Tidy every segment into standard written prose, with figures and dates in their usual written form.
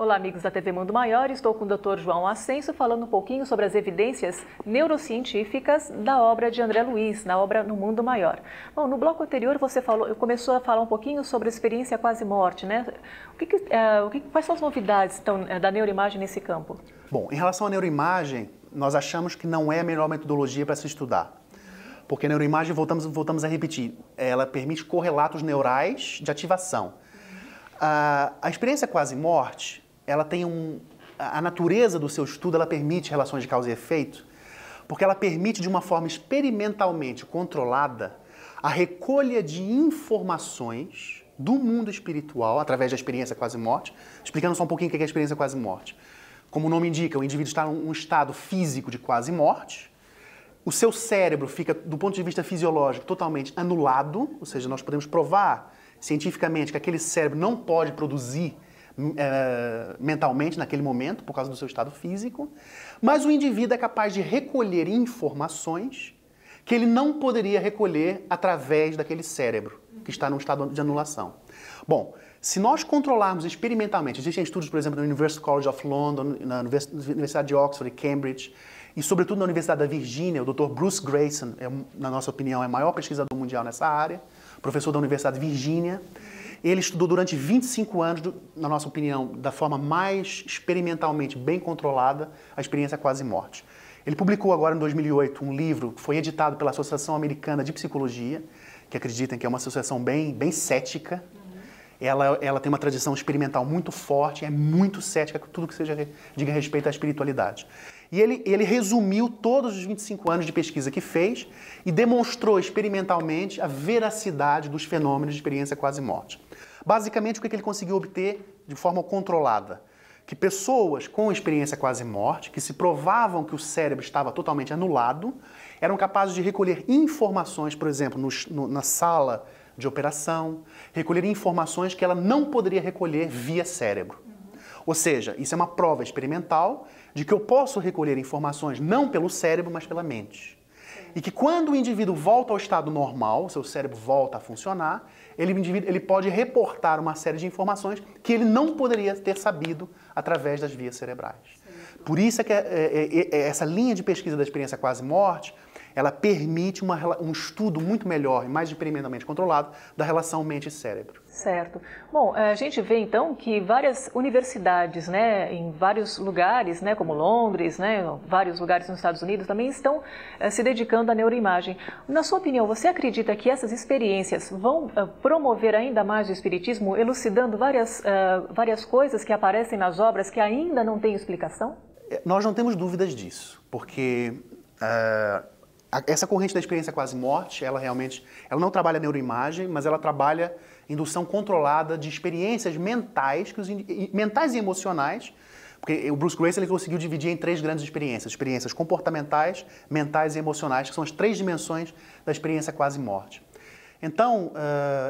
Olá, amigos da TV Mundo Maior. Estou com o Dr. João Ascenso falando um pouquinho sobre as evidências neurocientíficas da obra de André Luiz, na obra No Mundo Maior. Bom, no bloco anterior você começou a falar um pouquinho sobre a experiência quase-morte, né? Quais são as novidades então, da neuroimagem nesse campo? Bom, em relação à neuroimagem, nós achamos que não é a melhor metodologia para se estudar. Porque a neuroimagem, voltamos a repetir, ela permite correlatos neurais de ativação. A experiência quase-morte, ela tem a natureza do seu estudo, ela permite relações de causa e efeito, porque ela permite de uma forma experimentalmente controlada a recolha de informações do mundo espiritual através da experiência quase-morte. Explicando só um pouquinho o que é a experiência quase-morte. Como o nome indica, o indivíduo está em um estado físico de quase-morte, o seu cérebro fica, do ponto de vista fisiológico, totalmente anulado, ou seja, nós podemos provar cientificamente que aquele cérebro não pode produzir mentalmente naquele momento, por causa do seu estado físico, mas o indivíduo é capaz de recolher informações que ele não poderia recolher através daquele cérebro, que está num estado de anulação. Bom, se nós controlarmos experimentalmente, existem estudos, por exemplo, no University College of London, na Universidade de Oxford e Cambridge, e sobretudo na Universidade da Virgínia, o Dr. Bruce Greyson, na nossa opinião, é o maior pesquisador mundial nessa área, professor da Universidade de Virgínia. Ele estudou durante 25 anos, na nossa opinião, da forma mais experimentalmente bem controlada, a experiência quase-morte. Ele publicou agora, em 2008, um livro que foi editado pela Associação Americana de Psicologia, que acreditam que é uma associação bem cética. Ela tem uma tradição experimental muito forte, é muito cética com tudo que diga respeito à espiritualidade. E ele resumiu todos os 25 anos de pesquisa que fez e demonstrou experimentalmente a veracidade dos fenômenos de experiência quase-morte. Basicamente, o que ele conseguiu obter de forma controlada? Que pessoas com experiência quase-morte, que se provavam que o cérebro estava totalmente anulado, eram capazes de recolher informações, por exemplo, na sala de operação, recolher informações que ela não poderia recolher via cérebro. Ou seja, isso é uma prova experimental de que eu posso recolher informações não pelo cérebro, mas pela mente. E que quando o indivíduo volta ao estado normal, seu cérebro volta a funcionar, ele pode reportar uma série de informações que ele não poderia ter sabido através das vias cerebrais. Por isso é que essa linha de pesquisa da experiência quase-morte, ela permite um estudo muito melhor e mais experimentalmente controlado da relação mente e cérebro. Certo. Bom, a gente vê então que várias universidades, né, em vários lugares, né, como Londres, né, vários lugares nos Estados Unidos, também estão se dedicando à neuroimagem. Na sua opinião, você acredita que essas experiências vão promover ainda mais o espiritismo, elucidando várias coisas que aparecem nas obras que ainda não têm explicação? Nós não temos dúvidas disso, porque essa corrente da experiência quase-morte, ela não trabalha neuroimagem, mas ela trabalha indução controlada de experiências mentais, mentais e emocionais, porque o Bruce Greyson ele conseguiu dividir em 3 grandes experiências: experiências comportamentais, mentais e emocionais, que são as 3 dimensões da experiência quase-morte. Então,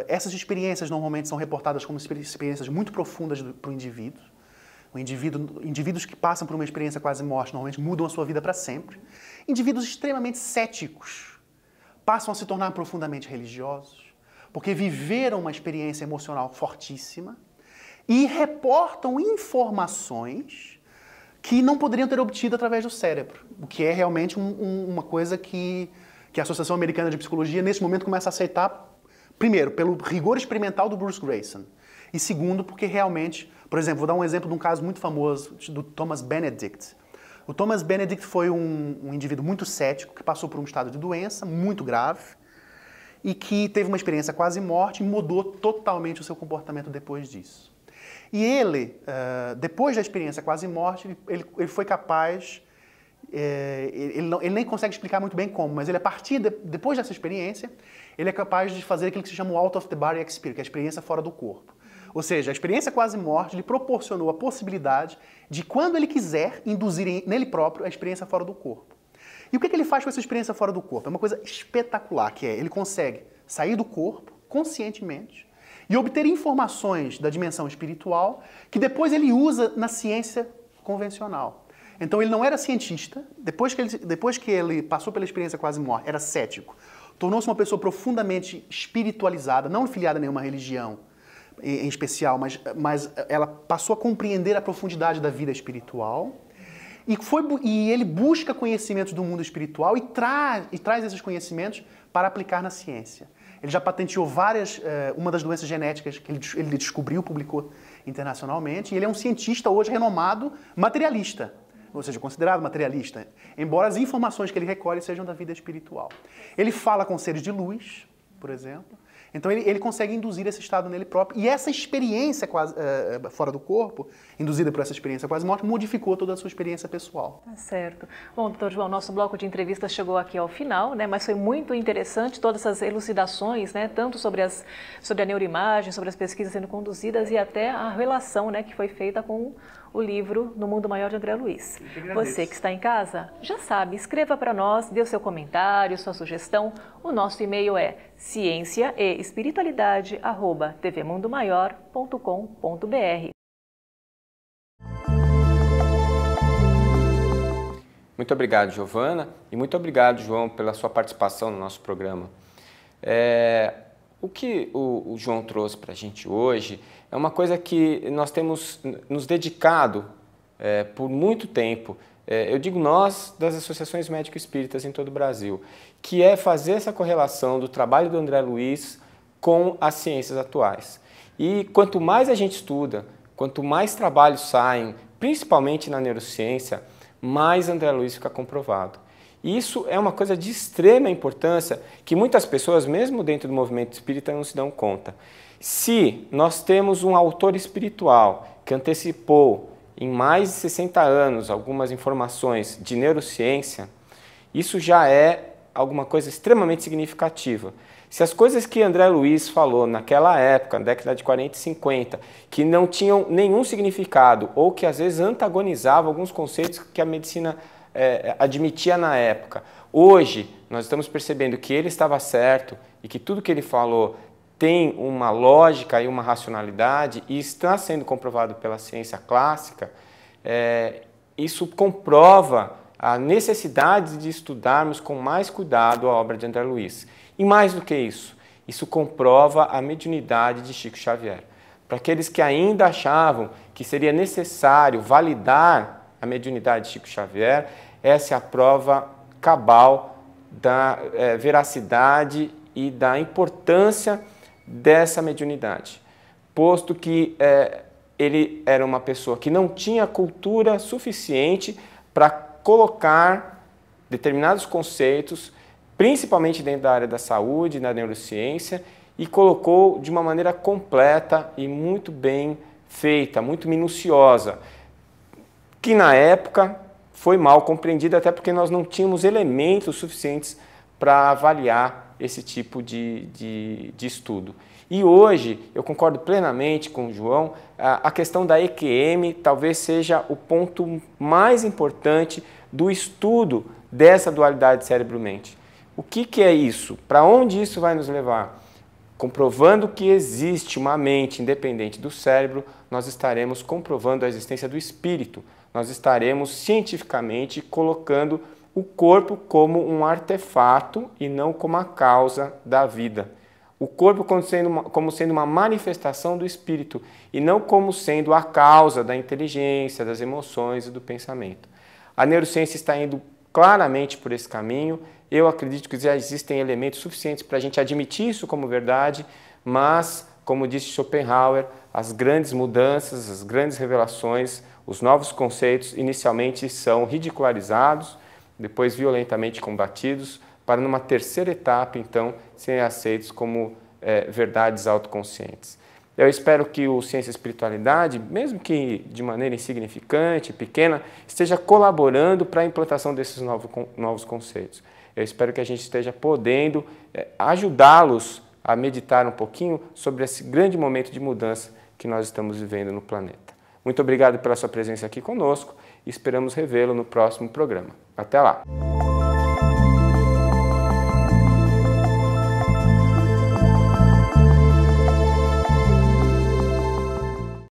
essas experiências normalmente são reportadas como experiências muito profundas para o indivíduo. Indivíduos que passam por uma experiência quase-morte normalmente mudam a sua vida para sempre. Indivíduos extremamente céticos passam a se tornar profundamente religiosos, porque viveram uma experiência emocional fortíssima e reportam informações que não poderiam ter obtido através do cérebro, o que é realmente uma coisa que a Associação Americana de Psicologia, nesse momento, começa a aceitar, primeiro, pelo rigor experimental do Bruce Greyson, e segundo, porque realmente, por exemplo, vou dar um exemplo de um caso muito famoso do Thomas Benedict. O Thomas Benedict foi um indivíduo muito cético que passou por um estado de doença muito grave e que teve uma experiência quase-morte e mudou totalmente o seu comportamento depois disso. E ele, depois da experiência quase-morte, ele foi capaz, ele nem consegue explicar muito bem como, mas ele, depois dessa experiência, ele é capaz de fazer aquilo que se chama o out of the body experience, que é a experiência fora do corpo. Ou seja, a experiência quase-morte lhe proporcionou a possibilidade de, quando ele quiser, induzir nele próprio a experiência fora do corpo. E o que ele faz com essa experiência fora do corpo? É uma coisa espetacular, que ele consegue sair do corpo conscientemente e obter informações da dimensão espiritual que depois ele usa na ciência convencional. Então ele não era cientista, depois que ele passou pela experiência quase-morte, era cético, tornou-se uma pessoa profundamente espiritualizada, não filiada a nenhuma religião, em especial, mas ela passou a compreender a profundidade da vida espiritual e ele busca conhecimentos do mundo espiritual e traz esses conhecimentos para aplicar na ciência. Ele já patenteou uma das doenças genéticas que ele descobriu, publicou internacionalmente, e ele é um cientista hoje renomado materialista, ou seja, considerado materialista, embora as informações que ele recolhe sejam da vida espiritual. Ele fala com seres de luz, por exemplo, então ele consegue induzir esse estado nele próprio, e essa experiência fora do corpo, induzida por essa experiência quase morte, modificou toda a sua experiência pessoal. Tá certo. Bom, doutor João, nosso bloco de entrevistas chegou aqui ao final, né, mas foi muito interessante todas essas elucidações, né, tanto sobre a neuroimagem, sobre as pesquisas sendo conduzidas e até a relação, né, que foi feita com o livro No Mundo Maior de André Luiz. Você que está em casa, já sabe, escreva para nós, dê o seu comentário, sua sugestão. O nosso e-mail é cienciaeespiritualidade@tvmundomaior.com.br. Muito obrigado, Giovana, e muito obrigado, João, pela sua participação no nosso programa. O que o João trouxe para a gente hoje é uma coisa que nós temos nos dedicado por muito tempo, eu digo nós, das associações médico-espíritas em todo o Brasil, que é fazer essa correlação do trabalho do André Luiz com as ciências atuais. E quanto mais a gente estuda, quanto mais trabalhos saem, principalmente na neurociência, mais André Luiz fica comprovado. E isso é uma coisa de extrema importância que muitas pessoas, mesmo dentro do movimento espírita, não se dão conta. Se nós temos um autor espiritual que antecipou em mais de 60 anos algumas informações de neurociência, isso já é alguma coisa extremamente significativa. Se as coisas que André Luiz falou naquela época, na década de 40 e 50, que não tinham nenhum significado ou que às vezes antagonizavam alguns conceitos que a medicina admitia na época, hoje nós estamos percebendo que ele estava certo e que tudo que ele falou tem uma lógica e uma racionalidade e está sendo comprovado pela ciência clássica, isso comprova a necessidade de estudarmos com mais cuidado a obra de André Luiz. E mais do que isso, isso comprova a mediunidade de Chico Xavier. Para aqueles que ainda achavam que seria necessário validar a mediunidade de Chico Xavier, essa é a prova cabal da veracidade e da importância dessa mediunidade. Posto que ele era uma pessoa que não tinha cultura suficiente para colocar determinados conceitos, principalmente dentro da área da saúde, da neurociência, e colocou de uma maneira completa e muito bem feita, muito minuciosa, que na época foi mal compreendida, até porque nós não tínhamos elementos suficientes para avaliar esse tipo de estudo. E hoje, eu concordo plenamente com o João, a questão da EQM talvez seja o ponto mais importante do estudo dessa dualidade cérebro-mente. O que é isso? Para onde isso vai nos levar? Comprovando que existe uma mente independente do cérebro, nós estaremos comprovando a existência do espírito. Nós estaremos cientificamente colocando o corpo como um artefato e não como a causa da vida. O corpo como sendo uma manifestação do espírito e não como sendo a causa da inteligência, das emoções e do pensamento. A neurociência está indo claramente por esse caminho. Eu acredito que já existem elementos suficientes para a gente admitir isso como verdade, mas, como disse Schopenhauer, as grandes mudanças, as grandes revelações, os novos conceitos inicialmente são ridicularizados, depois violentamente combatidos, para numa terceira etapa, então, serem aceitos como verdades autoconscientes. Eu espero que o Ciência e Espiritualidade, mesmo que de maneira insignificante, pequena, esteja colaborando para a implantação desses novos conceitos. Eu espero que a gente esteja podendo ajudá-los a meditar um pouquinho sobre esse grande momento de mudança que nós estamos vivendo no planeta. Muito obrigado pela sua presença aqui conosco e esperamos revê-lo no próximo programa. Até lá!